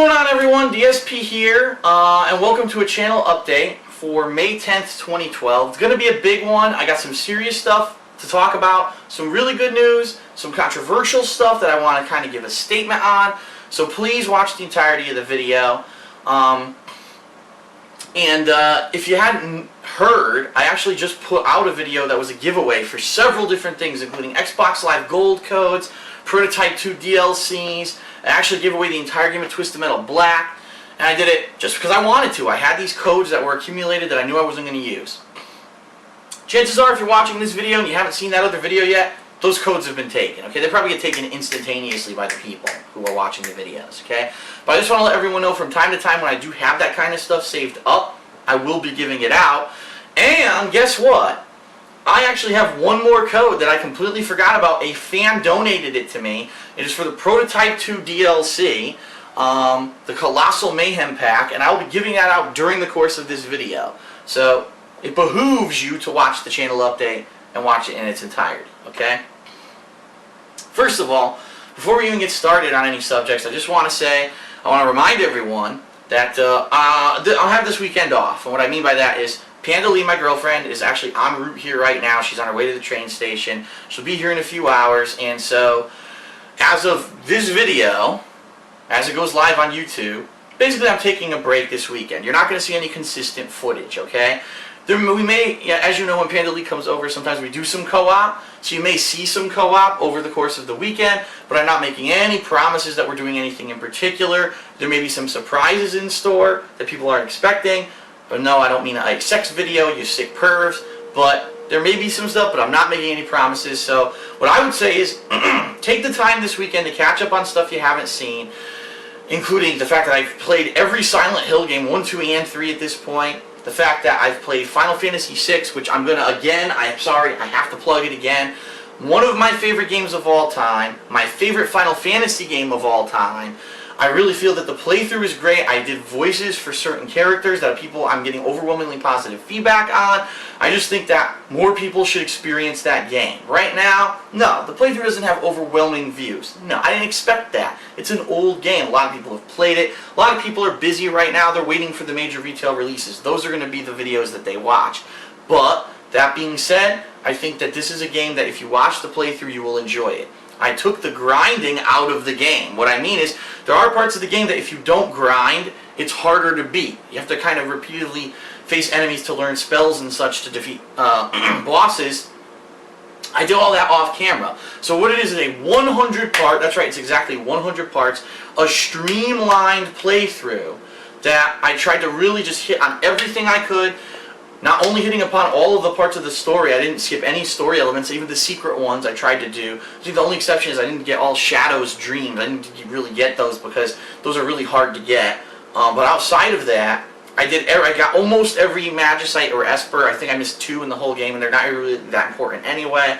going on, everyone? DSP here, and welcome to a channel update for May 10th, 2012. It's going to be a big one. I got some serious stuff to talk about, some really good news, some controversial stuff that I want to kind of give a statement on. So please watch the entirety of the video. If you hadn't heard, I actually just put out a video that was a giveaway for several different things, including Xbox Live Gold codes, Prototype 2 DLCs. I actually gave away the entire game of Twisted Metal Black, and I did it just because I wanted to. I had these codes that were accumulated that I knew I wasn't going to use. Chances are, if you're watching this video and you haven't seen that other video yet, those codes have been taken, okay? They probably get taken instantaneously by the people who are watching the videos, okay? But I just want to let everyone know from time to time when I do have that kind of stuff saved up, I will be giving it out. And guess what? I actually have one more code that I completely forgot about. A fan donated it to me. It is for the Prototype 2 DLC, the Colossal Mayhem Pack, and I will be giving that out during the course of this video. So it behooves you to watch the channel update and watch it in its entirety, okay? First of all, before we even get started on any subjects, I just want to say, I want to remind everyone that I'll have this weekend off. And what I mean by that is, Panda Lee, my girlfriend, is actually en route here right now. She's on her way to the train station. She'll be here in a few hours, and so as of this video, as it goes live on YouTube, basically I'm taking a break this weekend. You're not going to see any consistent footage, okay? We may, as you know, when Panda Lee comes over, sometimes we do some co-op, so you may see some co-op over the course of the weekend, but I'm not making any promises that we're doing anything in particular. There may be some surprises in store that people aren't expecting. But no, I don't mean a sex video, you sick pervs, but there may be some stuff, but I'm not making any promises. So what I would say is take the time this weekend to catch up on stuff you haven't seen, including the fact that I've played every Silent Hill game, 1, 2, and 3 at this point. The fact that I've played Final Fantasy VI, which I'm going to, again, I'm sorry, I have to plug it again. One of my favorite games of all time, my favorite Final Fantasy game of all time. I really feel that the playthrough is great. I did voices for certain characters that I'm getting overwhelmingly positive feedback on. I just think that more people should experience that game. Right now, no, the playthrough doesn't have overwhelming views. No, I didn't expect that. It's an old game. A lot of people have played it. A lot of people are busy right now. They're waiting for the major retail releases. Those are going to be the videos that they watch. But, that being said, I think that this is a game that if you watch the playthrough, you will enjoy it. I took the grinding out of the game. What I mean is, there are parts of the game that if you don't grind, it's harder to beat. You have to kind of repeatedly face enemies to learn spells and such to defeat bosses. I did all that off camera. So what it is a 100 part, that's right, it's exactly 100 parts, a streamlined playthrough that I tried to really just hit on everything I could. Not only hitting upon all of the parts of the story, I didn't skip any story elements, even the secret ones I tried to do. I think the only exception is I didn't get all Shadow's dreams. I didn't really get those because those are really hard to get. But outside of that, I got almost every Magicite or Esper. I think I missed 2 in the whole game, and they're not really that important anyway.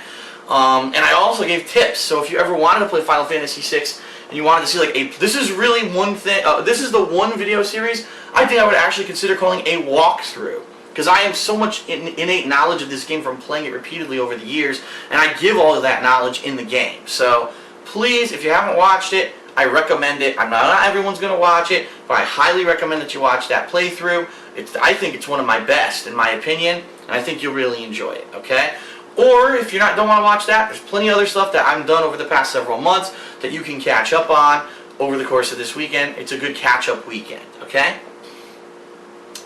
And I also gave tips. So if you ever wanted to play Final Fantasy VI and you wanted to see like this is really one thing. This is the one video series I think I would actually consider calling a walkthrough. Because I have so much innate knowledge of this game from playing it repeatedly over the years, and I give all of that knowledge in the game. So, please, if you haven't watched it, I recommend it. Not everyone's going to watch it, but I highly recommend that you watch that playthrough. I think it's one of my best, in my opinion, and I think you'll really enjoy it, okay? Or, if you don't want to watch that, there's plenty of other stuff that I've done over the past several months that you can catch up on over the course of this weekend. It's a good catch-up weekend, okay?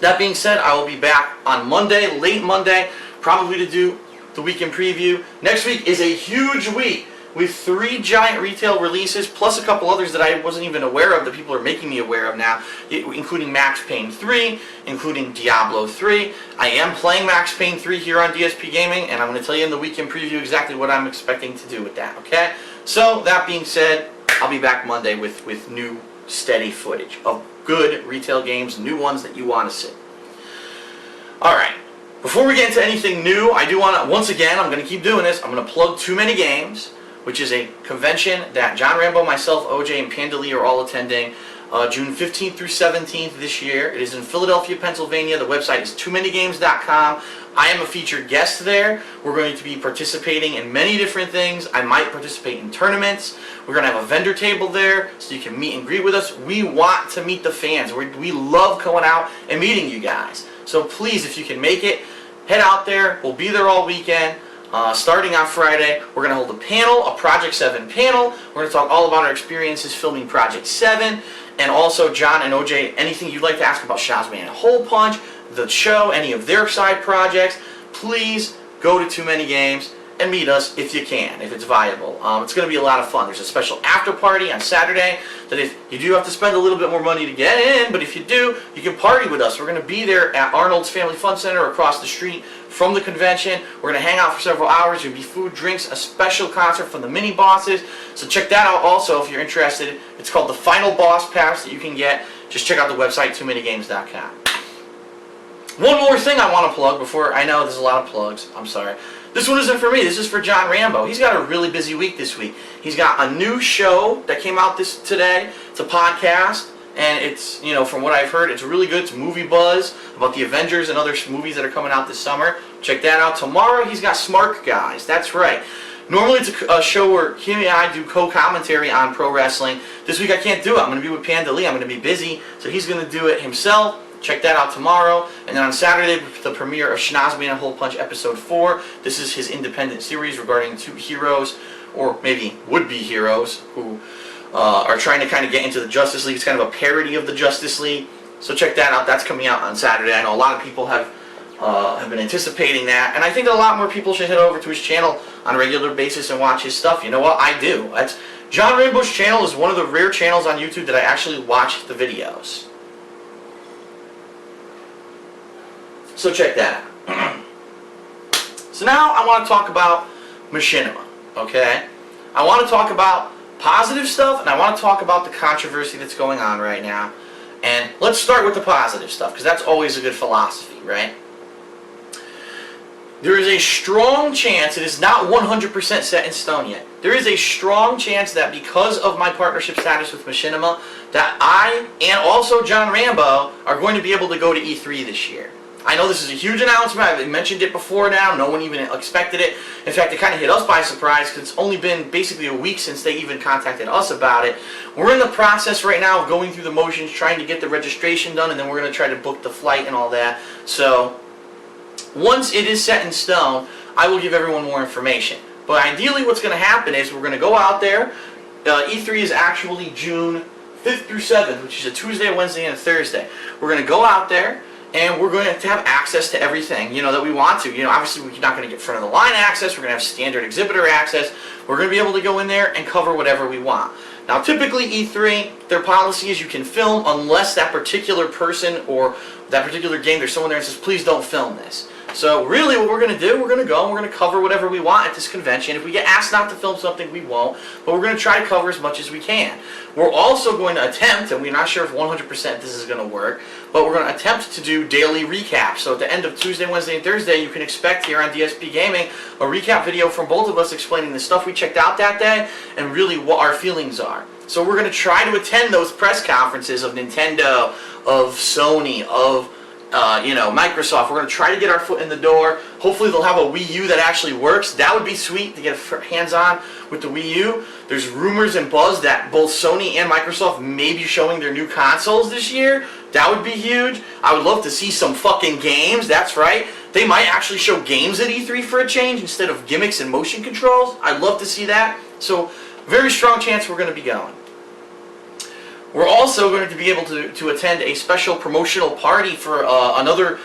That being said, I will be back on Monday, late Monday, probably to do the weekend preview. Next week is a huge week with 3 giant retail releases, plus a couple others that I wasn't even aware of, that people are making me aware of now, including Max Payne 3, including Diablo 3. I am playing Max Payne 3 here on DSPGaming, and I'm going to tell you in the weekend preview exactly what I'm expecting to do with that, okay? So, that being said, I'll be back Monday with new, steady footage of good retail games, new ones that you want to see. Alright, before we get into anything new, I do want to, once again, I'm going to keep doing this, I'm going to plug Too Many Games, which is a convention that John Rambo, myself, OJ, and Panda Lee are all attending. June 15th through 17th this year. It is in Philadelphia, Pennsylvania. The website is toomanygames.com. I am a featured guest there. We're going to be participating in many different things. I might participate in tournaments. We're going to have a vendor table there so you can meet and greet with us. We want to meet the fans. We love going out and meeting you guys. So please, if you can make it, head out there. We'll be there all weekend. Starting on Friday, we're going to hold a panel, a Project 7 panel. We're going to talk all about our experiences filming Project 7. And also, John and OJ, anything you'd like to ask about Shazman and Hole Punch, the show, any of their side projects, please go to Too Many Games and meet us if you can, if it's viable. It's going to be a lot of fun. There's a special after party on Saturday that if you do have to spend a little bit more money to get in, but if you do, you can party with us. We're going to be there at Arnold's Family Fun Center across the street from the convention. We're going to hang out for several hours. There'll be food, drinks, a special concert from the mini bosses. So check that out also if you're interested. It's called the Final Boss Pass that you can get. Just check out the website, toomanygames.com. One more thing I want to plug before, I know there's a lot of plugs, I'm sorry. This one isn't for me, this is for John Rambo. He's got a really busy week this week. He's got a new show that came out today. It's a podcast, and it's, from what I've heard, it's really good. It's Movie Buzz about the Avengers and other movies that are coming out this summer. Check that out. Tomorrow he's got Smart Guys, that's right. Normally it's a show where he and I do co-commentary on pro wrestling. This week I can't do it. I'm going to be with Panda Lee. I'm going to be busy, so he's going to do it himself. Check that out tomorrow. And then on Saturday, the premiere of Schnozman and Hole Punch Episode 4. This is his independent series regarding two heroes, or maybe would-be heroes, who are trying to kind of get into the Justice League. It's kind of a parody of the Justice League. So check that out. That's coming out on Saturday. I know a lot of people have been anticipating that. And I think that a lot more people should head over to his channel on a regular basis and watch his stuff. You know what? I do. John Rambo's channel is one of the rare channels on YouTube that I actually watch the videos. So check that out. So now I want to talk about Machinima, okay? I want to talk about positive stuff, and I want to talk about the controversy that's going on right now. And let's start with the positive stuff, because that's always a good philosophy, right? There is a strong chance, it is not 100% set in stone yet, there is a strong chance that because of my partnership status with Machinima, that I and also John Rambo are going to be able to go to E3 this year. I know this is a huge announcement. I've mentioned it before now. No one even expected it. In fact, it kind of hit us by surprise because it's only been basically a week since they even contacted us about it. We're in the process right now of going through the motions, trying to get the registration done, and then we're going to try to book the flight and all that. So once it is set in stone, I will give everyone more information. But ideally what's going to happen is we're going to go out there. E3 is actually June 5th through 7th, which is a Tuesday, a Wednesday, and a Thursday. We're going to go out there, and we're going to have access to everything, that we want to. Obviously we're not going to get front of the line access. We're going to have standard exhibitor access. We're going to be able to go in there and cover whatever we want. Now typically E3, their policy is you can film unless that particular person or that particular game, there's someone there and says, please don't film this. So really what we're going to do, we're going to go and we're going to cover whatever we want at this convention. If we get asked not to film something, we won't, but we're going to try to cover as much as we can. We're also going to attempt, and we're not sure if 100% this is going to work, but we're going to attempt to do daily recaps. So at the end of Tuesday, Wednesday, and Thursday, you can expect here on DSP Gaming a recap video from both of us explaining the stuff we checked out that day and really what our feelings are. So we're going to try to attend those press conferences of Nintendo, of Sony, of Microsoft. We're going to try to get our foot in the door. Hopefully they'll have a Wii U that actually works. That would be sweet to get hands-on with the Wii U. There's rumors and buzz that both Sony and Microsoft may be showing their new consoles this year. That would be huge. I would love to see some fucking games. That's right. They might actually show games at E3 for a change instead of gimmicks and motion controls. I'd love to see that. So, very strong chance we're going to be going. We're also going to be able to attend a special promotional party for another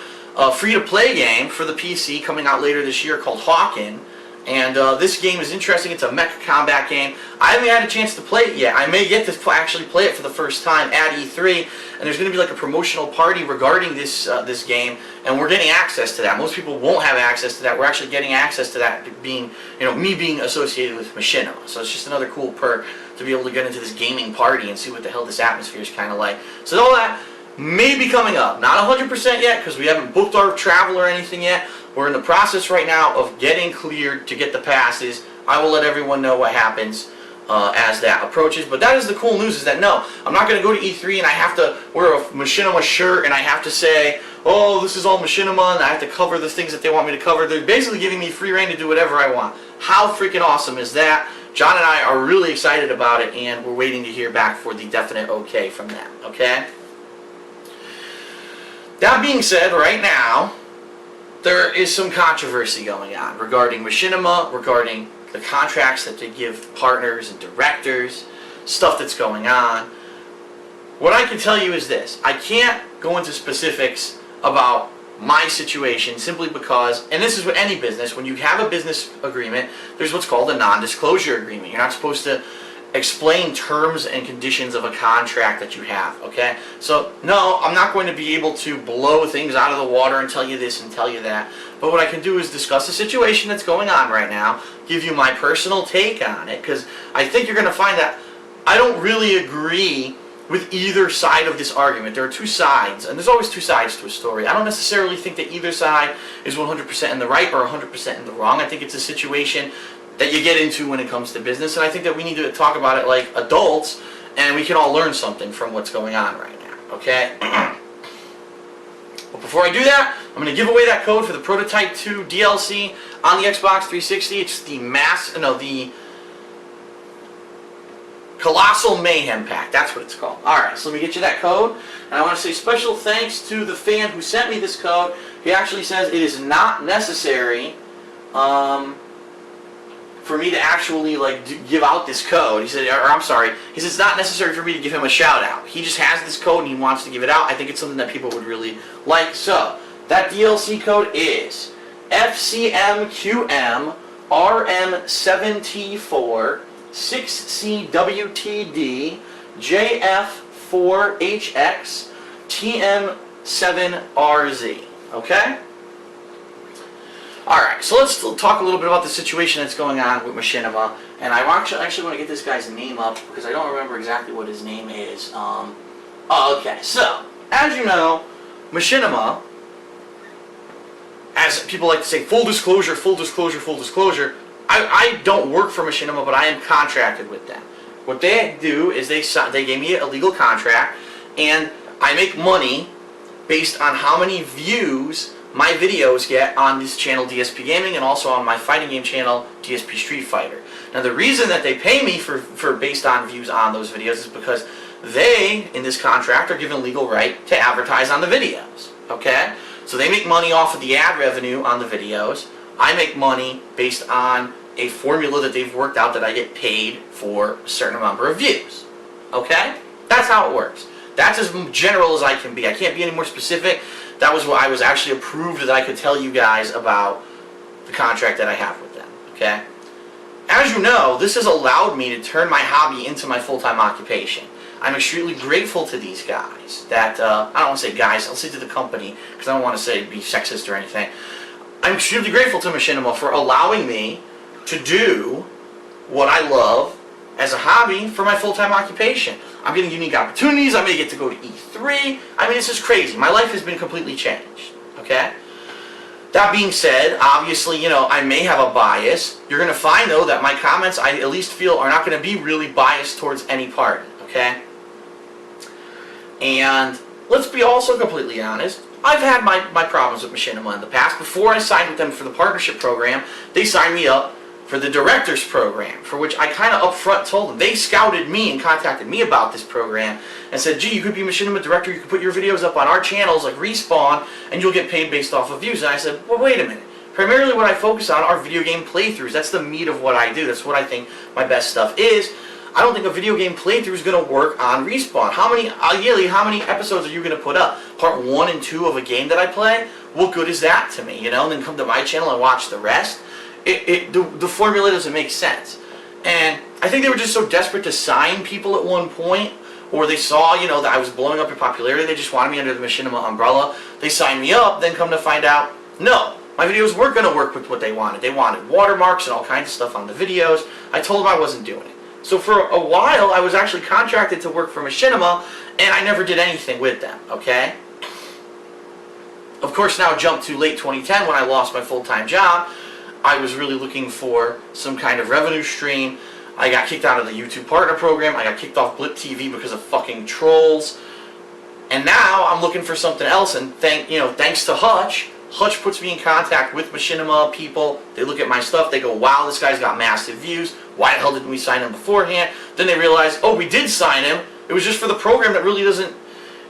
free-to-play game for the PC coming out later this year called Hawken. And this game is interesting. It's a mecha combat game. I haven't had a chance to play it yet. I may get to actually play it for the first time at E3. And there's going to be like a promotional party regarding this game, and we're getting access to that. Most people won't have access to that. We're actually getting access to that, being me being associated with Machinima. So it's just another cool perk to be able to get into this gaming party and see what the hell this atmosphere is kind of like. So all that may be coming up. Not 100% yet because we haven't booked our travel or anything yet. We're in the process right now of getting cleared to get the passes. I will let everyone know what happens. as that approaches. But that is the cool news, is that no, I'm not going to go to E3 and I have to wear a Machinima shirt and I have to say, oh, this is all Machinima, and I have to cover the things that they want me to cover. They're basically giving me free reign to do whatever I want. How freaking awesome is that? John and I are really excited about it, and we're waiting to hear back for the definite okay from them, okay? That being said, right now, there is some controversy going on regarding Machinima, regarding the contracts that they give partners and directors, stuff that's going on. What I can tell you is this: I can't go into specifics about my situation simply because, and this is with any business, when you have a business agreement, there's what's called a non-disclosure agreement. You're not supposed to explain terms and conditions of a contract that you have, okay? So, no, I'm not going to be able to blow things out of the water and tell you this and tell you that. But what I can do is discuss the situation that's going on right now, give you my personal take on it, because I think you're going to find that I don't really agree with either side of this argument. There are two sides, and there's always two sides to a story. I don't necessarily think that either side is 100% in the right or 100% in the wrong. I think it's a situation that you get into when it comes to business, and I think that we need to talk about it like adults, and we can all learn something from what's going on right now, okay? But before I do that, I'm going to give away that code for the Prototype 2 DLC on the Xbox 360. It's the Colossal Mayhem Pack. That's what it's called. Alright, so let me get you that code. And I want to say special thanks to the fan who sent me this code. He actually says it is not necessary for me to actually give out this code. He said, he says it's not necessary for me to give him a shout out. He just has this code and he wants to give it out. I think it's something that people would really like. So, that DLC code is FCMQM RM7T4 6CWTD JF4HX TM7RZ. Okay? Alright, so let's talk a little bit about the situation that's going on with Machinima. And I actually want to get this guy's name up because I don't remember exactly what his name is. Okay, so, as you know, Machinima, as people like to say, full disclosure, full disclosure, full disclosure, I don't work for Machinima, but I am contracted with them. What they do is they gave me a legal contract, and I make money based on how many views my videos get on this channel DSPGaming and also on my fighting game channel DSP Street Fighter. Now the reason that they pay me for based on views on those videos is because they, in this contract, are given legal right to advertise on the videos. Okay? So they make money off of the ad revenue on the videos. I make money based on a formula that they've worked out that I get paid for a certain number of views. Okay? That's how it works. That's as general as I can be. I can't be any more specific. That was what I was actually approved that I could tell you guys about the contract that I have with them. Okay? As you know, this has allowed me to turn my hobby into my full-time occupation. I'm extremely grateful to these guys. That, I don't want to say guys, I'll say to the company, because I don't want to say be sexist or anything. I'm extremely grateful to Machinima for allowing me to do what I love as a hobby for my full-time occupation. I'm getting unique opportunities. I may get to go to E3. I mean, this is crazy. My life has been completely changed. Okay? That being said, obviously, you know, I may have a bias. You're going to find, though, that my comments, I at least feel, are not going to be really biased towards any party. Okay? And let's be also completely honest. I've had my problems with Machinima in the past. Before I signed with them for the partnership program, they signed me up for the director's program, for which I kind of upfront told them. They scouted me and contacted me about this program and said, gee, you could be Machinima director, you could put your videos up on our channels like Respawn, and you'll get paid based off of views. And I said, well, wait a minute. Primarily what I focus on are video game playthroughs. That's the meat of what I do. That's what I think my best stuff is. I don't think a video game playthrough is going to work on Respawn. Ideally, how many episodes are you going to put up? Part 1 and 2 of a game that I play? What good is that to me? You know, and then come to my channel and watch the rest? The formula doesn't make sense. And I think they were just so desperate to sign people at one point, or they saw, you know, that I was blowing up in popularity, they just wanted me under the Machinima umbrella. They signed me up, then come to find out, no, my videos weren't going to work with what they wanted. They wanted watermarks and all kinds of stuff on the videos. I told them I wasn't doing it. So for a while, I was actually contracted to work for Machinima, and I never did anything with them, okay? Of course, now jump to late 2010 when I lost my full-time job. I was really looking for some kind of revenue stream. I got kicked out of the YouTube partner program. I got kicked off Blip TV because of fucking trolls. And now I'm looking for something else, and thanks to Hutch puts me in contact with Machinima people. They look at my stuff, they go, wow, this guy's got massive views. Why the hell didn't we sign him beforehand? Then they realize, oh, we did sign him. It was just for the program that really doesn't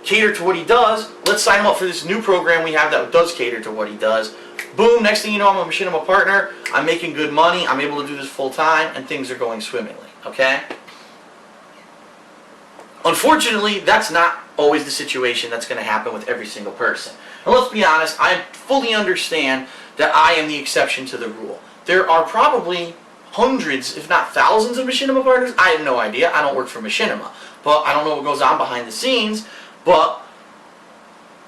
cater to what he does. Let's sign him up for this new program we have that does cater to what he does. Boom, next thing you know, I'm a Machinima partner. I'm making good money. I'm able to do this full time, and things are going swimmingly, okay? Unfortunately, that's not always the situation that's going to happen with every single person. And let's be honest, I fully understand that I am the exception to the rule. There are probably hundreds, if not thousands of Machinima partners. I have no idea. I don't work for Machinima. But I don't know what goes on behind the scenes. But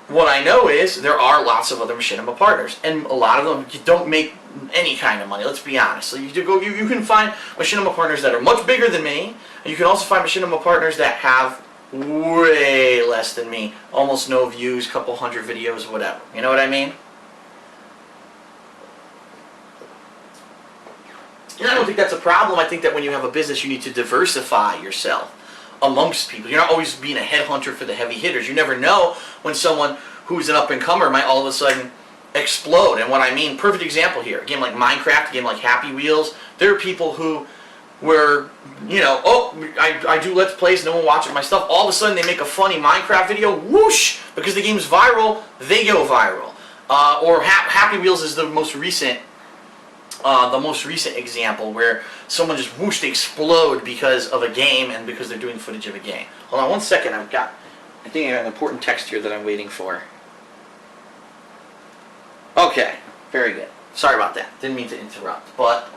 what I know is there are lots of other Machinima partners. And a lot of them don't make any kind of money, let's be honest. So you can find Machinima partners that are much bigger than me. And you can also find Machinima partners that have way less than me. Almost no views, couple hundred videos, whatever. You know what I mean? And I don't think that's a problem. I think that when you have a business, you need to diversify yourself amongst people. You're not always being a headhunter for the heavy hitters. You never know when someone who's an up-and-comer might all of a sudden explode. And what I mean, perfect example here, a game like Minecraft, a game like Happy Wheels, there are people who were, I do Let's Plays, no one watches my stuff. All of a sudden they make a funny Minecraft video, whoosh, because the game's viral, they go viral. Or Happy Wheels is the most recent example where someone just whoosh, they explode because of a game and because they're doing footage of a game. Hold on one second, I think I got an important text here that I'm waiting for. Okay, very good. Sorry about that. Didn't mean to interrupt, but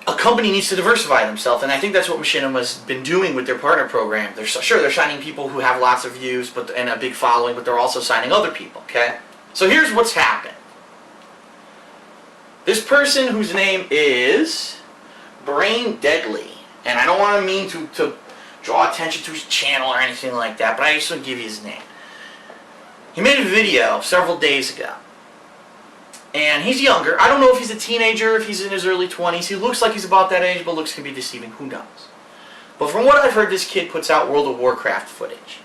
a company needs to diversify themselves, and I think that's what Machinima's been doing with their partner program. They're signing people who have lots of views and a big following, but they're also signing other people, okay? So here's what's happened. This person whose name is Brain Deadly, and I don't want to mean to draw attention to his channel or anything like that, but I just want to give you his name. He made a video several days ago, and he's younger. I don't know if he's a teenager, if he's in his early 20s. He looks like he's about that age, but looks can be deceiving. Who knows? But from what I've heard, this kid puts out World of Warcraft footage,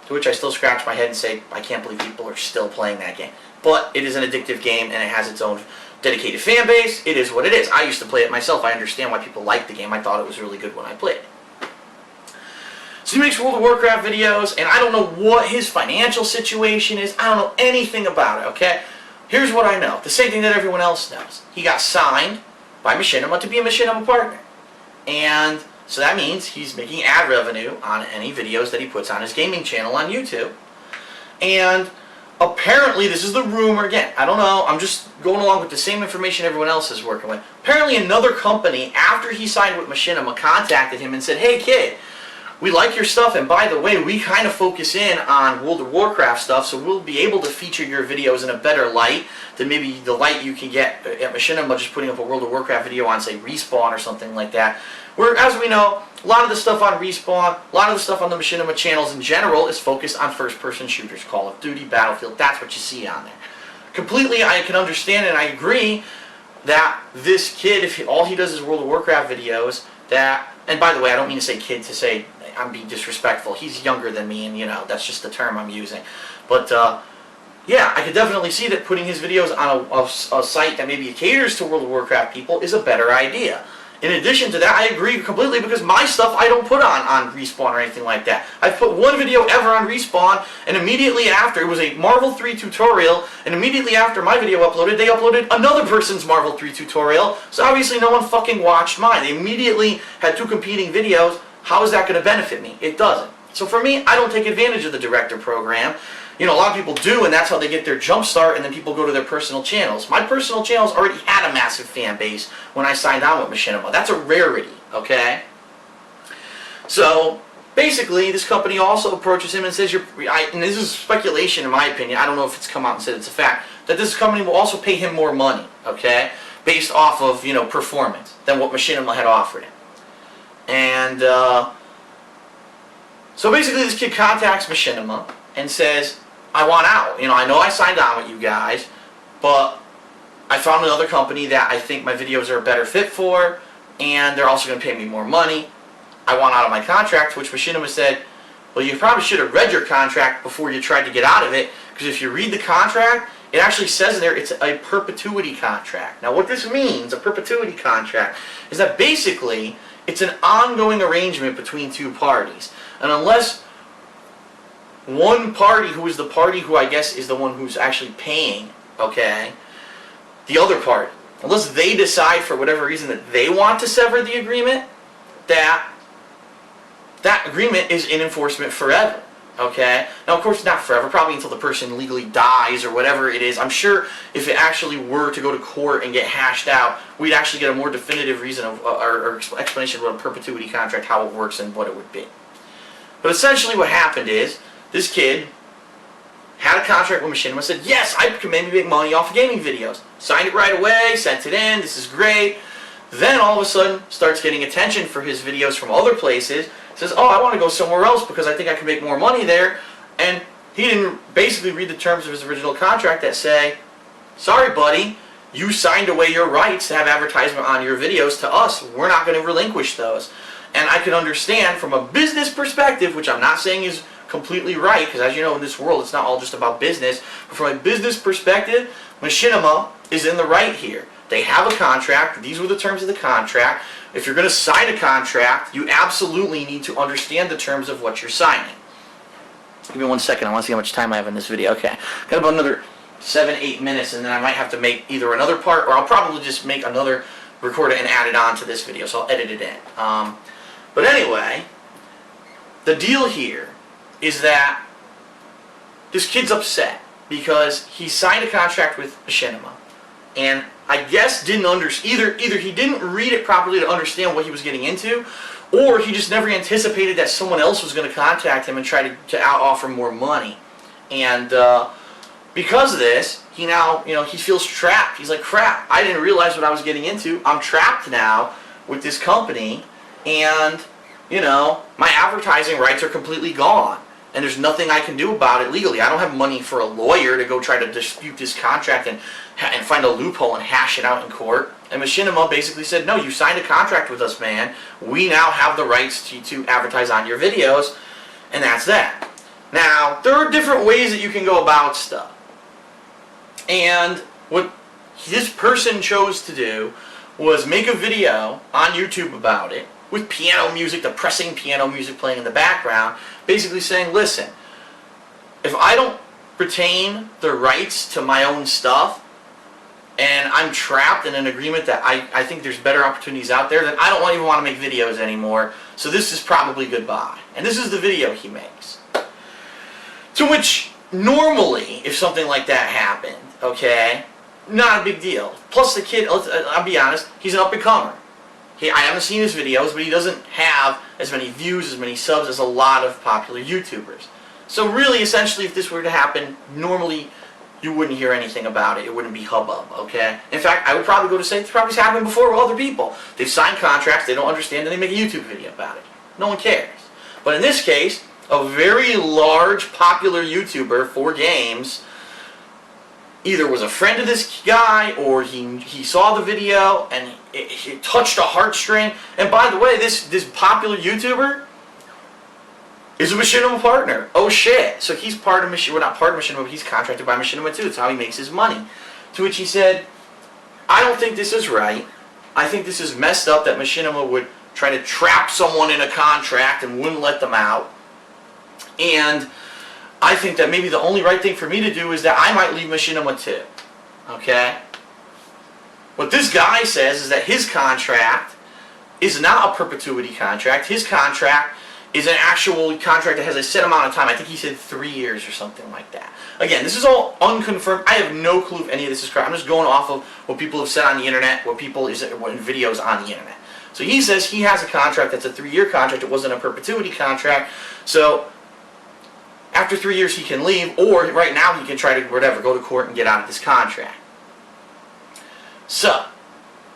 to which I still scratch my head and say, I can't believe people are still playing that game. But it is an addictive game, and it has its own dedicated fan base. It is what it is. I used to play it myself. I understand why people like the game. I thought it was really good when I played it. So he makes World of Warcraft videos, and I don't know what his financial situation is. I don't know anything about it, okay? Here's what I know. The same thing that everyone else knows. He got signed by Machinima to be a Machinima partner. And so that means he's making ad revenue on any videos that he puts on his gaming channel on YouTube. And apparently, this is the rumor, again, I don't know, I'm just going along with the same information everyone else is working with. Apparently another company, after he signed with Machinima, contacted him and said, hey kid, we like your stuff, and by the way, we kind of focus in on World of Warcraft stuff, so we'll be able to feature your videos in a better light than maybe the light you can get at Machinima just putting up a World of Warcraft video on, say, Respawn or something like that. Where, as we know, a lot of the stuff on Respawn, a lot of the stuff on the Machinima channels in general is focused on first-person shooters, Call of Duty, Battlefield, that's what you see on there. Completely, I can understand and I agree that this kid, if all he does is World of Warcraft videos, and by the way, I don't mean to say kid to say I'm being disrespectful. He's younger than me, and that's just the term I'm using. But yeah, I could definitely see that putting his videos on a site that maybe caters to World of Warcraft people is a better idea. In addition to that, I agree completely because my stuff I don't put on Respawn or anything like that. I've put one video ever on Respawn, and immediately after, it was a Marvel 3 tutorial, and immediately after my video uploaded, they uploaded another person's Marvel 3 tutorial, so obviously no one fucking watched mine. They immediately had two competing videos. How is that going to benefit me? It doesn't. So for me, I don't take advantage of the director program. A lot of people do, and that's how they get their jump start, and then people go to their personal channels. My personal channels already had a massive fan base when I signed on with Machinima. That's a rarity, okay? So, basically, this company also approaches him and says, and this is speculation in my opinion, I don't know if it's come out and said it's a fact, that this company will also pay him more money, okay? Based off of, performance than what Machinima had offered him. And, so basically this kid contacts Machinima and says, I want out. I know I signed on with you guys, but I found another company that I think my videos are a better fit for, and they're also going to pay me more money. I want out of my contract, which Machinima said, well, you probably should have read your contract before you tried to get out of it, because if you read the contract, it actually says in there it's a perpetuity contract. Now what this means, a perpetuity contract, is that basically it's an ongoing arrangement between two parties. And unless one party, who is the party who I guess is the one who's actually paying, okay, the other party, unless they decide for whatever reason that they want to sever the agreement, that agreement is in enforcement forever. Okay? Now, of course, not forever, probably until the person legally dies or whatever it is. I'm sure if it actually were to go to court and get hashed out, we'd actually get a more definitive reason of, or explanation of what a perpetuity contract, how it works, and what it would be. But essentially what happened is, this kid had a contract with Machinima, said, yes, I can maybe make money off of gaming videos. Signed it right away, sent it in, this is great. Then all of a sudden starts getting attention for his videos from other places. Says, oh, I want to go somewhere else because I think I can make more money there. And he didn't basically read the terms of his original contract that say, sorry buddy, you signed away your rights to have advertisement on your videos to us. We're not going to relinquish those. And I can understand from a business perspective, which I'm not saying is completely right, because as you know in this world it's not all just about business, but from a business perspective, Machinima is in the right here. They have a contract. These were the terms of the contract. If you're going to sign a contract, you absolutely need to understand the terms of what you're signing. Give me 1 second. I want to see how much time I have in this video. Okay. Got about another 7-8 minutes, and then I might have to make either another part, or I'll probably just make another, record it and add it on to this video, so I'll edit it in. But anyway, the deal here is that this kid's upset because he signed a contract with Machinima, and I guess didn't either he didn't read it properly to understand what he was getting into, or he just never anticipated that someone else was going to contact him and try to offer more money. And because of this, he now, he feels trapped. He's like, crap, I didn't realize what I was getting into. I'm trapped now with this company, and my advertising rights are completely gone. And there's nothing I can do about it legally. I don't have money for a lawyer to go try to dispute this contract and find a loophole and hash it out in court. And Machinima basically said, no, you signed a contract with us, man. We now have the rights to advertise on your videos, and that's that. Now, there are different ways that you can go about stuff. And what this person chose to do was make a video on YouTube about it, with piano music, depressing piano music playing in the background, basically saying, listen, if I don't retain the rights to my own stuff, and I'm trapped in an agreement that I think there's better opportunities out there, then I don't even want to make videos anymore, so this is probably goodbye. And this is the video he makes. To which, normally, if something like that happened, okay, not a big deal. Plus the kid, I'll be honest, he's an up-and-comer. I haven't seen his videos, but he doesn't have as many views, as many subs as a lot of popular YouTubers. So really, essentially, if this were to happen, normally you wouldn't hear anything about it. It wouldn't be hubbub, okay? In fact, I would probably go to say it's probably happened before with other people. They've signed contracts, they don't understand, and they make a YouTube video about it. No one cares. But in this case, a very large, popular YouTuber for games either was a friend of this guy, or he saw the video and it touched a heartstring. And by the way, this popular YouTuber is a Machinima partner. Oh shit! So he's part of Machinima. Well, not part of Machinima, but he's contracted by Machinima too. That's how he makes his money. To which he said, I don't think this is right. I think this is messed up that Machinima would try to trap someone in a contract and wouldn't let them out. And I think that maybe the only right thing for me to do is that I might leave Machinima too. Okay? What this guy says is that his contract is not a perpetuity contract. His contract is an actual contract that has a set amount of time. I think he said 3 years or something like that. Again, this is all unconfirmed. I have no clue if any of this is correct. I'm just going off of what people have said on the internet, what in videos on the internet. So he says he has a contract that's a 3-year contract. It wasn't a perpetuity contract. So after 3 years he can leave, or right now he can try to go to court and get out of this contract. So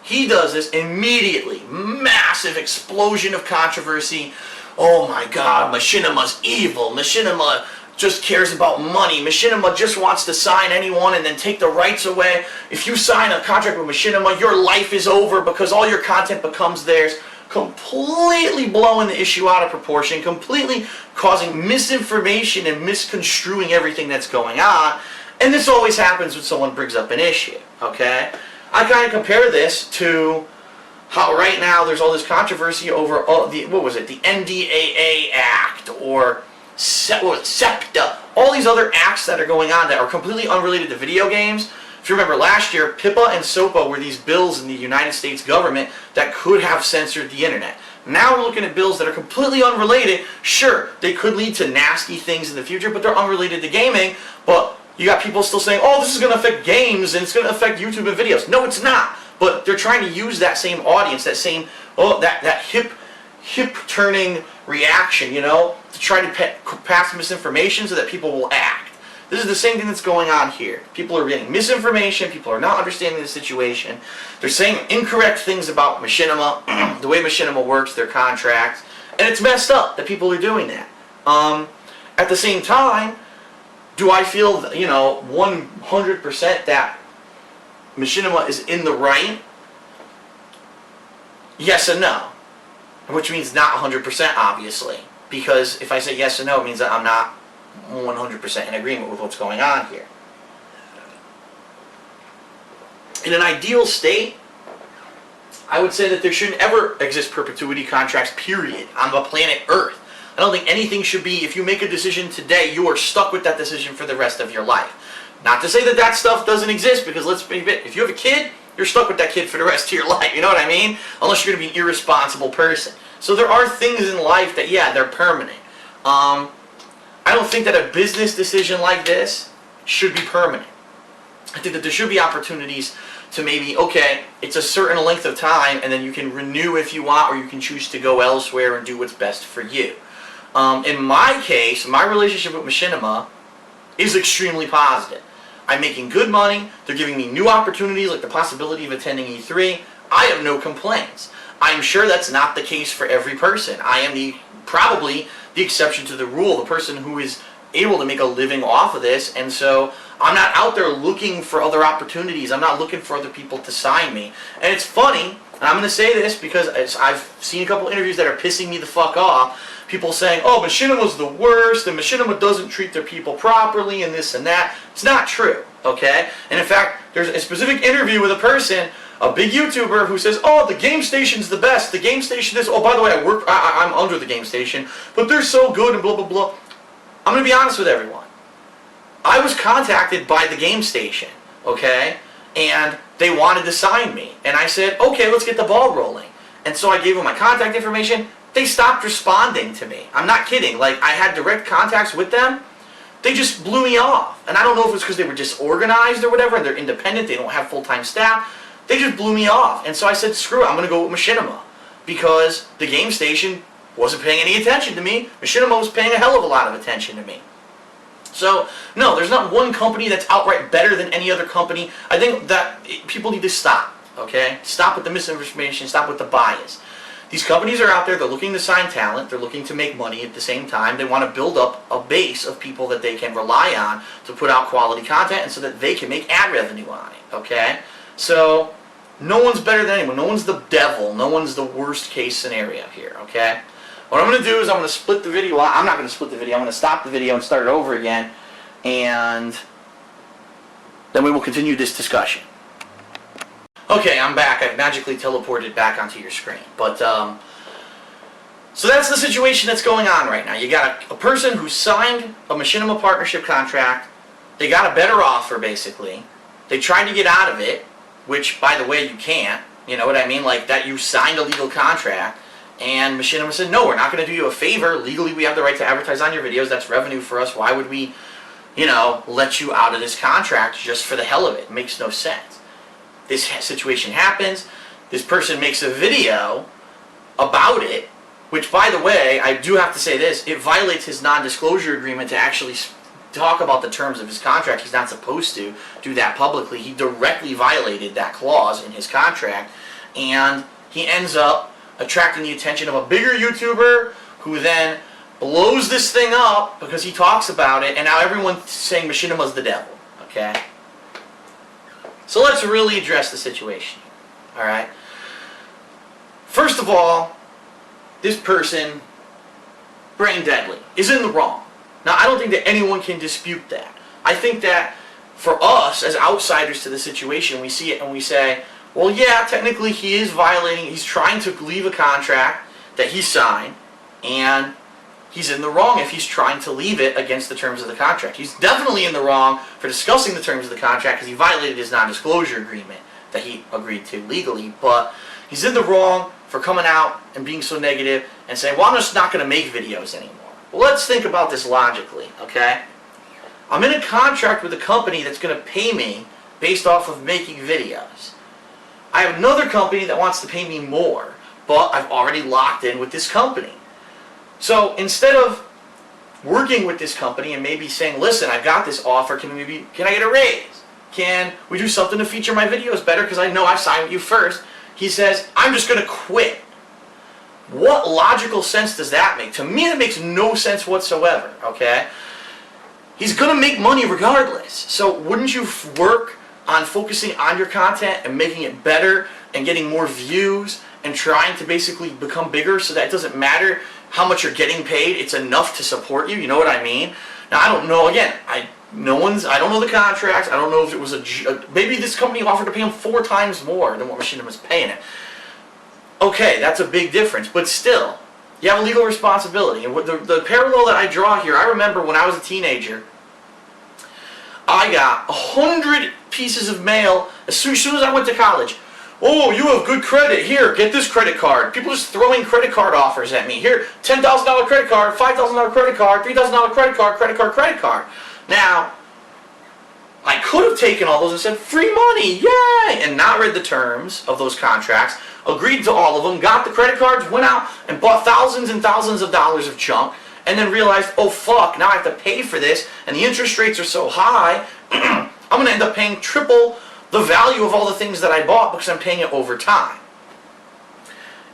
he does this immediately. Massive explosion of controversy. Oh my God, Machinima's evil. Machinima just cares about money. Machinima just wants to sign anyone and then take the rights away. If you sign a contract with Machinima, your life is over because all your content becomes theirs. Completely blowing the issue out of proportion, completely causing misinformation and misconstruing everything that's going on. And this always happens when someone brings up an issue, okay? I kind of compare this to how right now there's all this controversy over the NDAA Act or SEPTA, all these other acts that are going on that are completely unrelated to video games. If you remember last year, PIPA and SOPA were these bills in the United States government that could have censored the internet. Now we're looking at bills that are completely unrelated. Sure, they could lead to nasty things in the future, but they're unrelated to gaming. But you got people still saying, oh, this is going to affect games and it's going to affect YouTube and videos. No, it's not. But they're trying to use that same audience, that same, that hip-turning reaction, you know, to try to pass misinformation so that people will act. This is the same thing that's going on here. People are getting misinformation. People are not understanding the situation. They're saying incorrect things about Machinima, the way Machinima works, their contracts, and it's messed up that people are doing that. At the same time, do I feel, 100% that Machinima is in the right? Yes and no. Which means not 100%, obviously. Because if I say yes and no, it means that I'm not 100% in agreement with what's going on here. In an ideal state, I would say that there shouldn't ever exist perpetuity contracts, period, on the planet Earth. I don't think anything should be, if you make a decision today, you are stuck with that decision for the rest of your life. Not to say that that stuff doesn't exist, because let's be it, if you have a kid, you're stuck with that kid for the rest of your life, you know what I mean? Unless you're going to be an irresponsible person. So there are things in life that, yeah, they're permanent. I don't think that a business decision like this should be permanent. I think that there should be opportunities to maybe, okay, it's a certain length of time, and then you can renew if you want, or you can choose to go elsewhere and do what's best for you. In my case, my relationship with Machinima is extremely positive. I'm making good money. They're giving me new opportunities, like the possibility of attending E3. I have no complaints. I'm sure that's not the case for every person. I am probably the exception to the rule, the person who is able to make a living off of this, and so I'm not out there looking for other opportunities. I'm not looking for other people to sign me. And it's funny, and I'm going to say this because I've seen a couple interviews that are pissing me the fuck off. People saying, oh, Machinima's the worst, and Machinima doesn't treat their people properly, and this and that. It's not true, okay? And in fact, there's a specific interview with a person, a big YouTuber, who says, oh, the game station's the best. The game station is, oh, by the way, I'm under the game station, but they're so good and blah, blah, blah. I'm going to be honest with everyone. I was contacted by the game station, okay? And they wanted to sign me. And I said, okay, let's get the ball rolling. And so I gave them my contact information. They stopped responding to me. I'm not kidding. Like, I had direct contacts with them. They just blew me off. And I don't know if it's because they were disorganized or whatever, and they're independent, they don't have full-time staff. They just blew me off. And so I said, screw it, I'm going to go with Machinima. Because the game station wasn't paying any attention to me. Machinima was paying a hell of a lot of attention to me. So, no, there's not one company that's outright better than any other company. I think that people need to stop, okay? Stop with the misinformation, stop with the bias. These companies are out there, they're looking to sign talent, they're looking to make money at the same time. They want to build up a base of people that they can rely on to put out quality content and so that they can make ad revenue on it, okay? So, no one's better than anyone. No one's the devil. No one's the worst case scenario here, okay? What I'm going to do is I'm going to split the video. I'm not going to split the video. I'm going to stop the video and start it over again. And then we will continue this discussion. Okay, I'm back. I've magically teleported back onto your screen. But, so that's the situation that's going on right now. You got a person who signed a Machinima partnership contract. They got a better offer, basically. They tried to get out of it, which, by the way, you can't. You know what I mean? Like, that you signed a legal contract. And Machinima said, no, we're not going to do you a favor. Legally, we have the right to advertise on your videos. That's revenue for us. Why would we, let you out of this contract just for the hell of it? It makes no sense. This situation happens. This person makes a video about it, which, by the way, I do have to say this. It violates his non-disclosure agreement to actually talk about the terms of his contract. He's not supposed to do that publicly. He directly violated that clause in his contract. And he ends up attracting the attention of a bigger YouTuber who then blows this thing up because he talks about it, and now everyone's saying Machinima's the devil, okay? So let's really address the situation, alright? First of all, this person, brain deadly, is in the wrong. Now, I don't think that anyone can dispute that. I think that for us, as outsiders to the situation, we see it and we say, well, yeah, technically he is violating, he's trying to leave a contract that he signed, and he's in the wrong if he's trying to leave it against the terms of the contract. He's definitely in the wrong for discussing the terms of the contract because he violated his non-disclosure agreement that he agreed to legally, but he's in the wrong for coming out and being so negative and saying, well, I'm just not going to make videos anymore. Well, let's think about this logically, okay? I'm in a contract with a company that's going to pay me based off of making videos. I have another company that wants to pay me more, but I've already locked in with this company. So instead of working with this company and maybe saying, listen, I've got this offer, can I get a raise? Can we do something to feature my videos better because I know I signed with you first? He says, I'm just going to quit. What logical sense does that make? To me, that makes no sense whatsoever, okay? He's going to make money regardless. So wouldn't you work on focusing on your content and making it better and getting more views and trying to basically become bigger so that it doesn't matter how much you're getting paid, it's enough to support you, you know what I mean? Now, I don't know, again, I don't know the contracts, I don't know if it was maybe this company offered to pay him 4 times more than what Machinima was paying him. Okay, that's a big difference, but still, you have a legal responsibility. And the parallel that I draw here, I remember when I was a teenager, I got 100 pieces of mail as soon as I went to college. Oh, you have good credit. Here, get this credit card. People just throwing credit card offers at me. Here, $10,000 credit card, $5,000 credit card, $3,000 credit card, credit card, credit card. Now, I could have taken all those and said, free money, yay! And not read the terms of those contracts, agreed to all of them, got the credit cards, went out and bought thousands and thousands of dollars of junk, and then realized, oh fuck, now I have to pay for this, and the interest rates are so high, I'm going to end up paying triple the value of all the things that I bought because I'm paying it over time.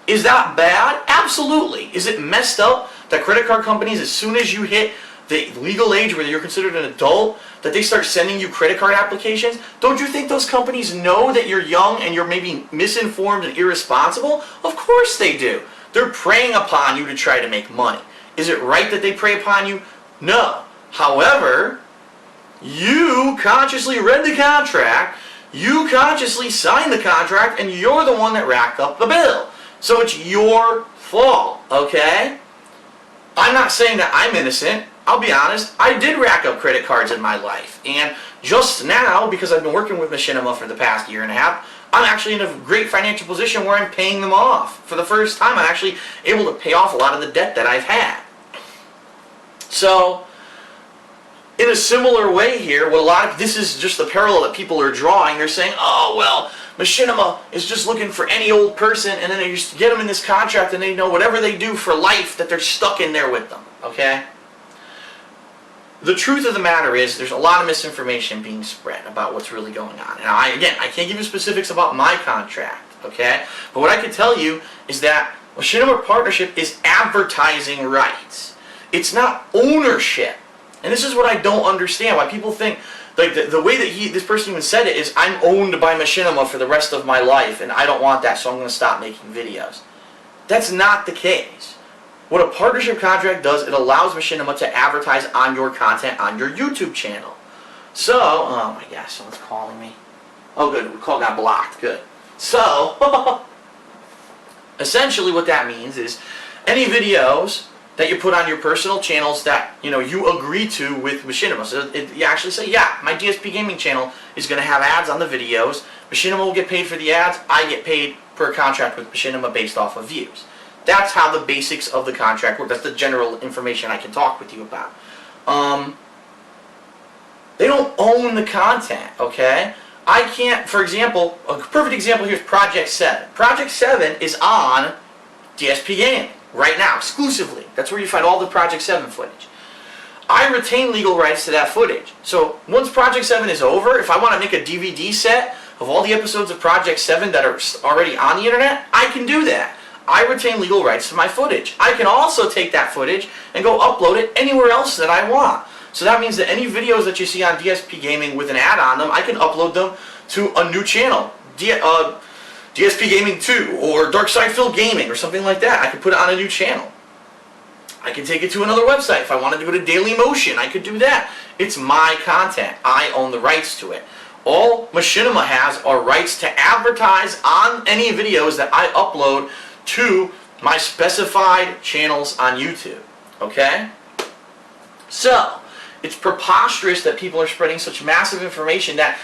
Is that bad? Absolutely. Is it messed up that credit card companies, as soon as you hit the legal age where you're considered an adult, that they start sending you credit card applications? Don't you think those companies know that you're young and you're maybe misinformed and irresponsible? Of course they do. They're preying upon you to try to make money. Is it right that they prey upon you? No. However, you consciously read the contract, you consciously signed the contract, and you're the one that racked up the bill. So it's your fault, okay? I'm not saying that I'm innocent. I'll be honest, I did rack up credit cards in my life. And just now, because I've been working with Machinima for the past year and a half, I'm actually in a great financial position where I'm paying them off. For the first time, I'm actually able to pay off a lot of the debt that I've had. So, in a similar way here, this is just the parallel that people are drawing. They're saying, oh, well, Machinima is just looking for any old person, and then they just get them in this contract, and they know whatever they do for life that they're stuck in there with them, okay? The truth of the matter is there's a lot of misinformation being spread about what's really going on. And I can't give you specifics about my contract, okay? But what I can tell you is that Machinima Partnership is advertising rights. It's not ownership. And this is what I don't understand, why people think, like the way that this person even said it is, I'm owned by Machinima for the rest of my life, and I don't want that, so I'm going to stop making videos. That's not the case. What a partnership contract does, it allows Machinima to advertise on your content on your YouTube channel. So, oh my gosh, someone's calling me. Oh good, the call got blocked, good. So, essentially what that means is, any videos that you put on your personal channels that you agree to with Machinima. So you actually say, yeah, my DSPGaming channel is going to have ads on the videos. Machinima will get paid for the ads. I get paid per contract with Machinima based off of views. That's how the basics of the contract work. That's the general information I can talk with you about. They don't own the content, okay? I can't, for example, a perfect example here is Project 7. Project 7 is on DSPGaming right now, exclusively. That's where you find all the Project 7 footage. I retain legal rights to that footage. So once Project 7 is over, if I want to make a DVD set of all the episodes of Project 7 that are already on the internet, I can do that. I retain legal rights to my footage. I can also take that footage and go upload it anywhere else that I want. So that means that any videos that you see on DSP Gaming with an ad on them, I can upload them to a new channel, DSP Gaming 2 or Dark Side Phil Gaming or something like that. I could put it on a new channel. I could take it to another website. If I wanted to go to Daily Motion, I could do that. It's my content. I own the rights to it. All Machinima has are rights to advertise on any videos that I upload to my specified channels on YouTube. Okay? So, it's preposterous that people are spreading such massive information that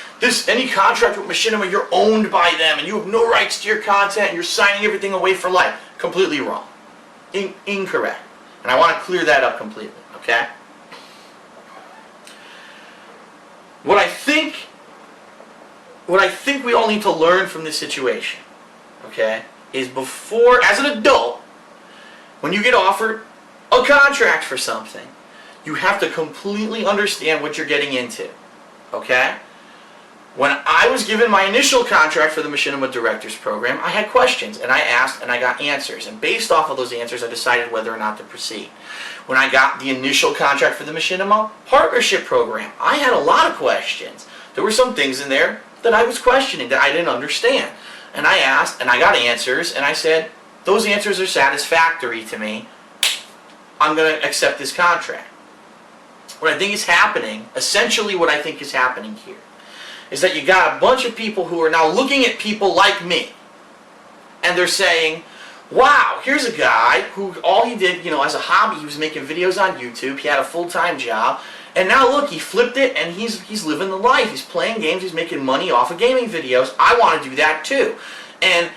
any contract with Machinima, you're owned by them and you have no rights to your content and you're signing everything away for life. Completely wrong. Incorrect. And I want to clear that up completely. Okay? What I think we all need to learn from this situation, okay, is before, as an adult, when you get offered a contract for something, you have to completely understand what you're getting into, okay? When I was given my initial contract for the Machinima Directors Program, I had questions, and I asked, and I got answers. And based off of those answers, I decided whether or not to proceed. When I got the initial contract for the Machinima Partnership Program, I had a lot of questions. There were some things in there that I was questioning, that I didn't understand. And I asked, and I got answers, and I said, those answers are satisfactory to me. I'm going to accept this contract. What I think is happening, essentially what I think is happening here, is that you got a bunch of people who are now looking at people like me, and they're saying, wow, here's a guy who all he did, you know, as a hobby, he was making videos on YouTube, he had a full-time job, and now look, he flipped it, and he's living the life, he's playing games, he's making money off of gaming videos. I want to do that too. And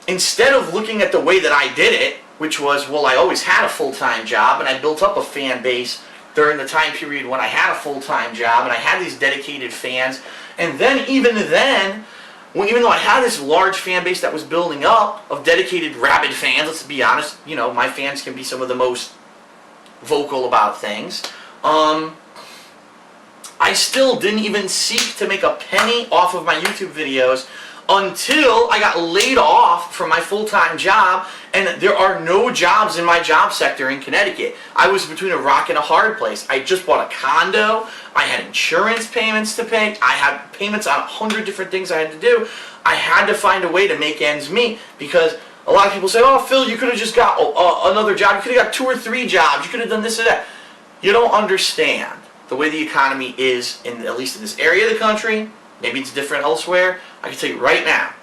instead of looking at the way that I did it, which was, well, I always had a full-time job, and I built up a fan base during the time period when I had a full-time job, and I had these dedicated fans. And then, even though I had this large fan base that was building up of dedicated rabid fans, let's be honest, you know, my fans can be some of the most vocal about things. I still didn't even seek to make a penny off of my YouTube videos until I got laid off from my full-time job, and there are no jobs in my job sector in Connecticut. I was between a rock and a hard place. I just bought a condo, I had insurance payments to pay, I had payments on 100 different things I had to do. I had to find a way to make ends meet, because a lot of people say, oh, Phil, you could have just got another job, you could have got 2 or 3 jobs, you could have done this or that. You don't understand the way the economy is, at least in this area of the country. Maybe it's different elsewhere. I can tell you right now,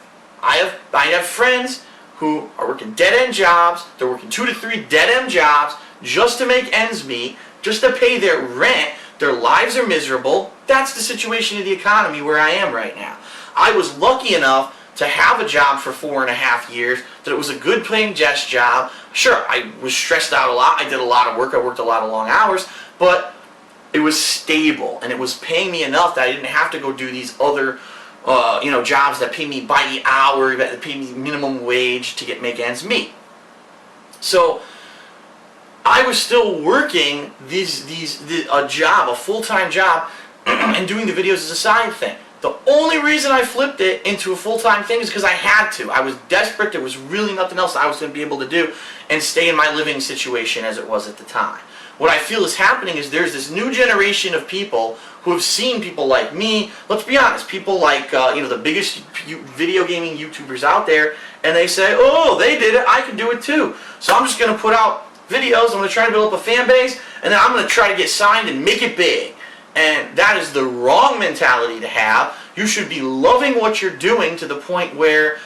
I have friends who are working dead-end jobs. They're working 2 to 3 dead-end jobs just to make ends meet, just to pay their rent. Their lives are miserable. That's the situation of the economy where I am right now. I was lucky enough to have a job for 4.5 years, that it was a good paying desk job. Sure, I was stressed out a lot. I did a lot of work. I worked a lot of long hours, but it was stable, and it was paying me enough that I didn't have to go do these other, jobs that pay me by the hour, that pay me minimum wage to make ends meet. So I was still working a job, a full-time job, and doing the videos as a side thing. The only reason I flipped it into a full-time thing is because I had to. I was desperate. There was really nothing else I was going to be able to do and stay in my living situation as it was at the time. What I feel is happening is there's this new generation of people who have seen people like me, let's be honest, people like the biggest video gaming YouTubers out there, and they say, oh, they did it, I can do it too. So I'm just going to put out videos, I'm going to try to build up a fan base, and then I'm going to try to get signed and make it big. And that is the wrong mentality to have. You should be loving what you're doing to the point where,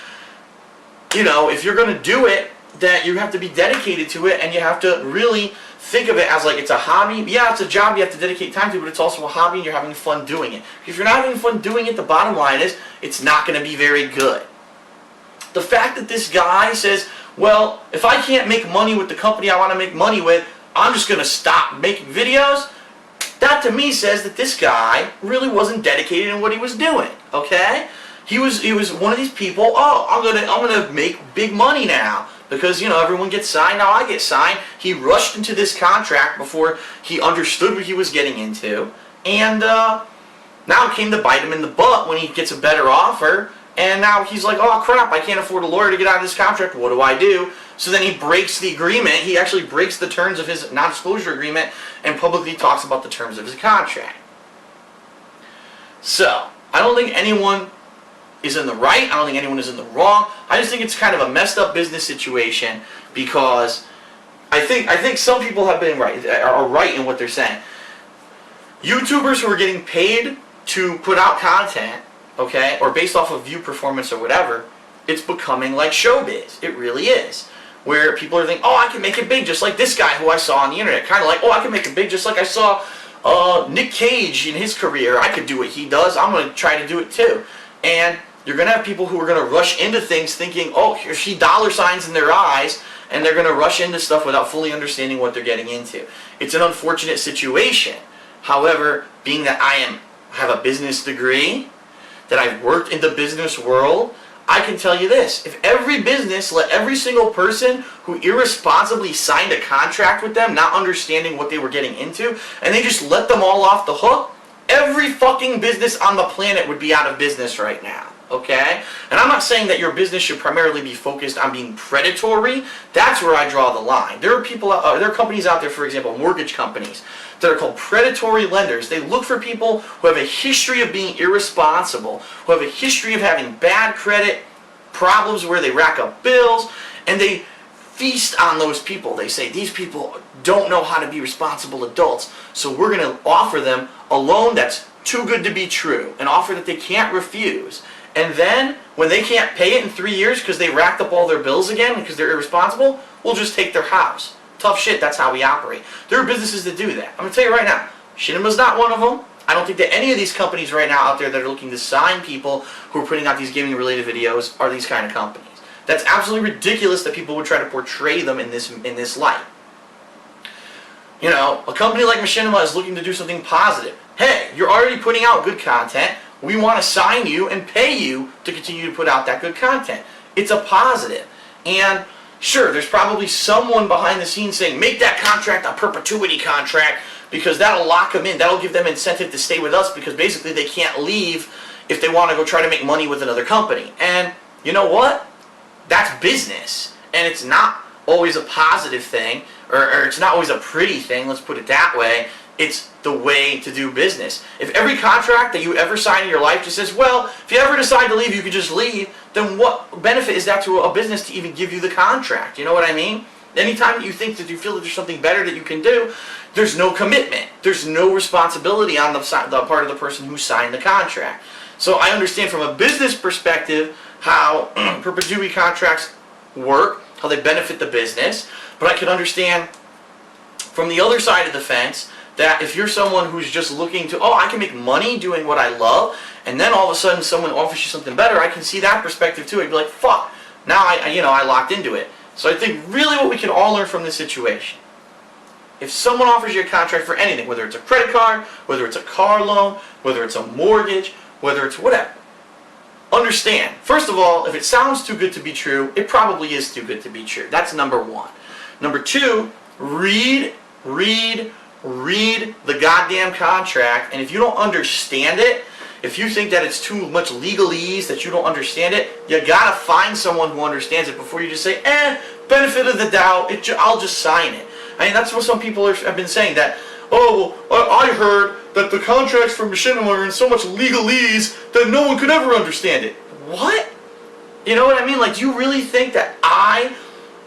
if you're going to do it, that you have to be dedicated to it, and you have to really think of it as like it's a hobby. Yeah, it's a job you have to dedicate time to, but it's also a hobby and you're having fun doing it. If you're not having fun doing it, the bottom line is it's not going to be very good. The fact that this guy says, well, if I can't make money with the company I want to make money with, I'm just going to stop making videos, that to me says that this guy really wasn't dedicated in what he was doing, okay? He was one of these people, oh, I'm gonna make big money now. Because, everyone gets signed, now I get signed. He rushed into this contract before he understood what he was getting into. And now it came to bite him in the butt when he gets a better offer. And now he's like, oh crap, I can't afford a lawyer to get out of this contract. What do I do? So then he breaks the agreement. He actually breaks the terms of his non-disclosure agreement and publicly talks about the terms of his contract. So, I don't think anyone is in the right. I don't think anyone is in the wrong. I just think it's kind of a messed up business situation because I think some people have been right, are right in what they're saying. YouTubers who are getting paid to put out content, okay, or based off of view performance or whatever, it's becoming like showbiz. It really is. Where people are thinking, oh, I can make it big just like this guy who I saw on the internet. Kind of like, oh, I can make it big just like I saw Nick Cage in his career. I could do what he does. I'm going to try to do it too. And you're going to have people who are going to rush into things thinking, oh, you see dollar signs in their eyes, and they're going to rush into stuff without fully understanding what they're getting into. It's an unfortunate situation. However, being that I have a business degree, that I've worked in the business world, I can tell you this. If every business let every single person who irresponsibly signed a contract with them, not understanding what they were getting into, and they just let them all off the hook, every fucking business on the planet would be out of business right now. Okay? And I'm not saying that your business should primarily be focused on being predatory. That's where I draw the line. There are there are companies out there, for example, mortgage companies, that are called predatory lenders. They look for people who have a history of being irresponsible, who have a history of having bad credit, problems where they rack up bills, and they feast on those people. They say, these people don't know how to be responsible adults, so we're going to offer them a loan that's too good to be true, an offer that they can't refuse. And then, when they can't pay it in 3 years because they racked up all their bills again because they're irresponsible, we'll just take their house. Tough shit, that's how we operate. There are businesses that do that. I'm going to tell you right now, Machinima's not one of them. I don't think that any of these companies right now out there that are looking to sign people who are putting out these gaming-related videos are these kind of companies. That's absolutely ridiculous that people would try to portray them in this light. You know, a company like Machinima is looking to do something positive. Hey, you're already putting out good content. We want to sign you and pay you to continue to put out that good content. It's a positive. And sure, there's probably someone behind the scenes saying, make that contract a perpetuity contract because that'll lock them in. That'll give them incentive to stay with us because basically they can't leave if they want to go try to make money with another company. And you know what? That's business. And it's not always a positive thing, or it's not always a pretty thing, let's put it that way. It's the way to do business. If every contract that you ever sign in your life just says, well, if you ever decide to leave, you can just leave, then what benefit is that to a business to even give you the contract? You know what I mean? Anytime that you think that you feel that there's something better that you can do, there's no commitment. There's no responsibility on the part of the person who signed the contract. So I understand from a business perspective how perpetuity contracts work, how they benefit the business, but I can understand from the other side of the fence that if you're someone who's just looking to, oh, I can make money doing what I love, and then all of a sudden someone offers you something better, I can see that perspective too. I'd be like, fuck, now I locked into it. So I think really what we can all learn from this situation, if someone offers you a contract for anything, whether it's a credit card, whether it's a car loan, whether it's a mortgage, whether it's whatever, understand, first of all, if it sounds too good to be true, it probably is too good to be true. That's number one. Number two, read the goddamn contract, and if you don't understand it, if you think that it's too much legalese, that you don't understand it, you gotta find someone who understands it before you just say, benefit of the doubt, I'll just sign it. I mean, that's what some people have been saying, that, oh, well, I heard that the contracts for Machinima are in so much legalese that no one could ever understand it. What? You know what I mean? Like, do you really think that I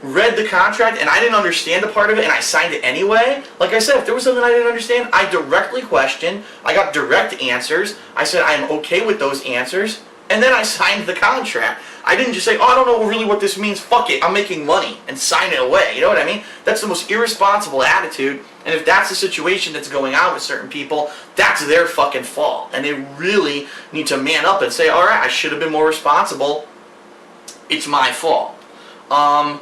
read the contract and I didn't understand a part of it and I signed it anyway? Like I said, if there was something I didn't understand, I directly questioned, I got direct answers, I said I'm okay with those answers, and then I signed the contract. I didn't just say, oh, I don't know really what this means, fuck it, I'm making money, and sign it away. You know what I mean? That's the most irresponsible attitude, and if that's the situation that's going on with certain people, that's their fucking fault. And they really need to man up and say, alright, I should have been more responsible, it's my fault. I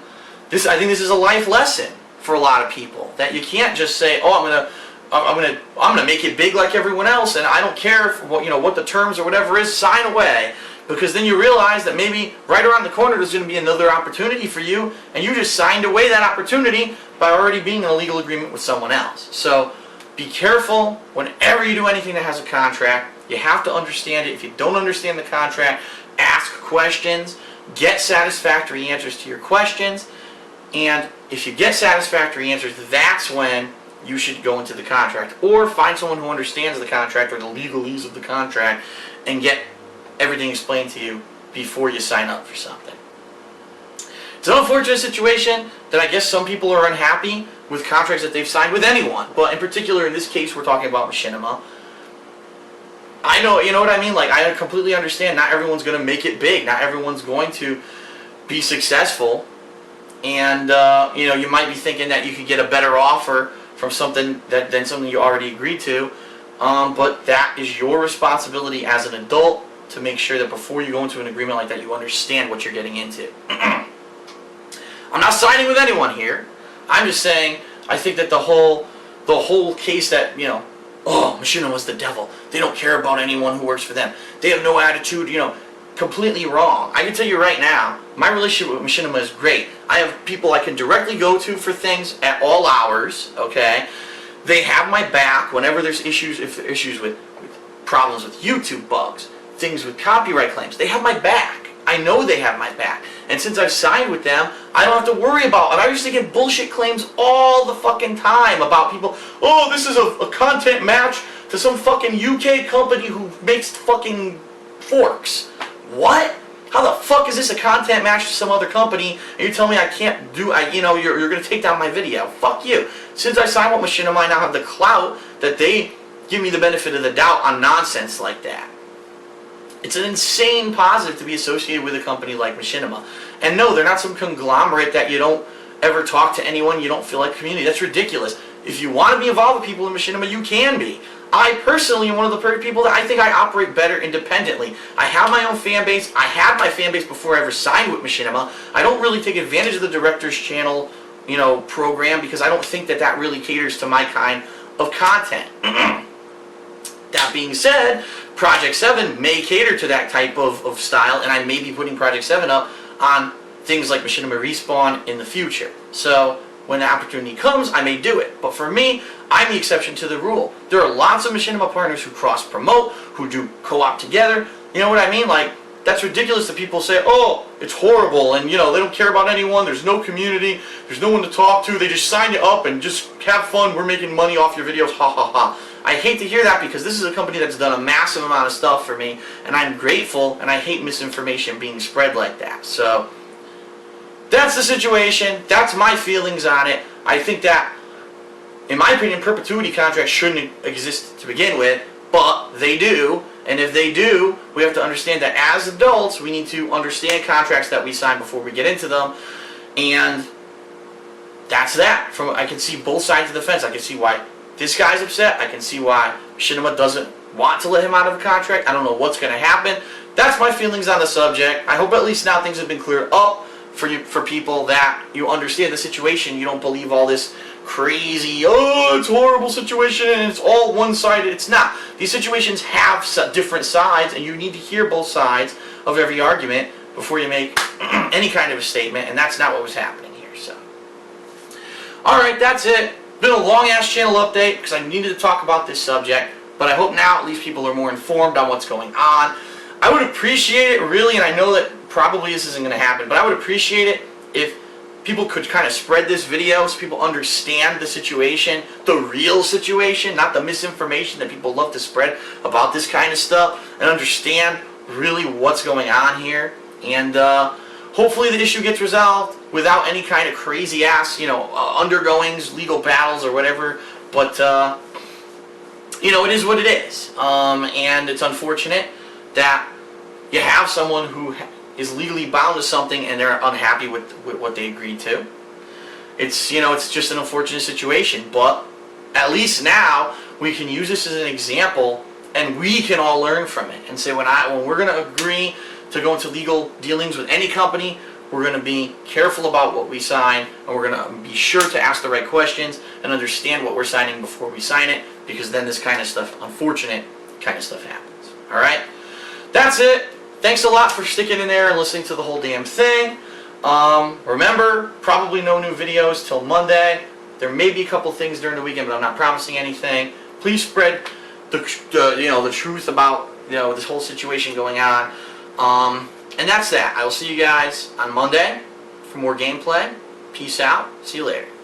think this is a life lesson for a lot of people, that you can't just say, oh, I'm gonna make it big like everyone else, and I don't care if, what the terms or whatever is, sign away, because then you realize that maybe right around the corner there's going to be another opportunity for you, and you just signed away that opportunity by already being in a legal agreement with someone else. So be careful whenever you do anything that has a contract. You have to understand it. If you don't understand the contract, ask questions, get satisfactory answers to your questions. And if you get satisfactory answers, that's when you should go into the contract, or find someone who understands the contract or the legalese of the contract and get everything explained to you before you sign up for something. It's an unfortunate situation that I guess some people are unhappy with contracts that they've signed with anyone, but in particular in this case we're talking about Machinima. I know, you know what I mean? Like, I completely understand not everyone's going to make it big, not everyone's going to be successful, and you know, you might be thinking that you could get a better offer from something than something you already agreed to, but that is your responsibility as an adult to make sure that before you go into an agreement like that, you understand what you're getting into. I'm not siding with anyone here. I'm just saying I think that the whole case that, you know, oh, Machinima's the devil, they don't care about anyone who works for them, they have no attitude, you know, completely wrong. I can tell you right now, my relationship with Machinima is great. I have people I can directly go to for things at all hours, okay? They have my back whenever there's issues, if there are issues with problems with YouTube bugs, things with copyright claims. They have my back. I know they have my back. And since I've signed with them, I don't have to worry about it. I used to get bullshit claims all the fucking time about people, oh, this is a content match to some fucking UK company who makes fucking forks. What? How the fuck is this a content match to some other company, and you tell me I can't do, you know, you're going to take down my video? Fuck you. Since I signed with Machinima, I now have the clout that they give me the benefit of the doubt on nonsense like that. It's an insane positive to be associated with a company like Machinima. And no, they're not some conglomerate that you don't ever talk to anyone, you don't feel like community. That's ridiculous. If you want to be involved with people in Machinima, you can be. I personally am one of the people that I think I operate better independently. I have my own fan base. I had my fan base before I ever signed with Machinima. I don't really take advantage of the Director's Channel, you know, program, because I don't think that that really caters to my kind of content. That being said, Project 7 may cater to that type of style, and I may be putting Project 7 up on things like Machinima Respawn in the future. So when the opportunity comes, I may do it. But for me, I'm the exception to the rule. There are lots of Machinima partners who cross-promote, who do co-op together. You know what I mean? Like, that's ridiculous that people say, oh, it's horrible, and, you know, they don't care about anyone, there's no community, there's no one to talk to, they just sign you up and just have fun, we're making money off your videos, ha ha ha. I hate to hear that, because this is a company that's done a massive amount of stuff for me, and I'm grateful, and I hate misinformation being spread like that. So that's the situation. That's my feelings on it. I think that, in my opinion, perpetuity contracts shouldn't exist to begin with, but they do. And if they do, we have to understand that as adults, we need to understand contracts that we sign before we get into them. And that's that. I can see both sides of the fence. I can see why this guy's upset. I can see why Machinima doesn't want to let him out of a contract. I don't know what's going to happen. That's my feelings on the subject. I hope at least now things have been cleared up for people, that you understand the situation. You don't believe all this crazy, oh, it's a horrible situation and it's all one-sided. It's not. These situations have different sides, and you need to hear both sides of every argument before you make any kind of a statement, and that's not what was happening here. So, alright, that's it. Been a long-ass channel update because I needed to talk about this subject, but I hope now at least people are more informed on what's going on. I would appreciate it, really, and I know that probably this isn't going to happen, but I would appreciate it if people could kind of spread this video so people understand the situation, the real situation, not the misinformation that people love to spread about this kind of stuff, and understand really what's going on here. And hopefully the issue gets resolved without any kind of crazy ass, you know, undergoings, legal battles or whatever. But you know, it is what it is, and it's unfortunate that you have someone who is legally bound to something and they're unhappy with what they agreed to. It's, you know, it's just an unfortunate situation, but at least now we can use this as an example and we can all learn from it and say, when we're going to agree to go into legal dealings with any company, we're going to be careful about what we sign, and we're going to be sure to ask the right questions and understand what we're signing before we sign it, because then this kind of stuff, unfortunate kind of stuff, happens. Alright? That's it. Thanks a lot for sticking in there and listening to the whole damn thing. Remember, probably no new videos till Monday. There may be a couple things during the weekend, but I'm not promising anything. Please spread the truth about, you know, this whole situation going on. And that's that. I will see you guys on Monday for more gameplay. Peace out. See you later.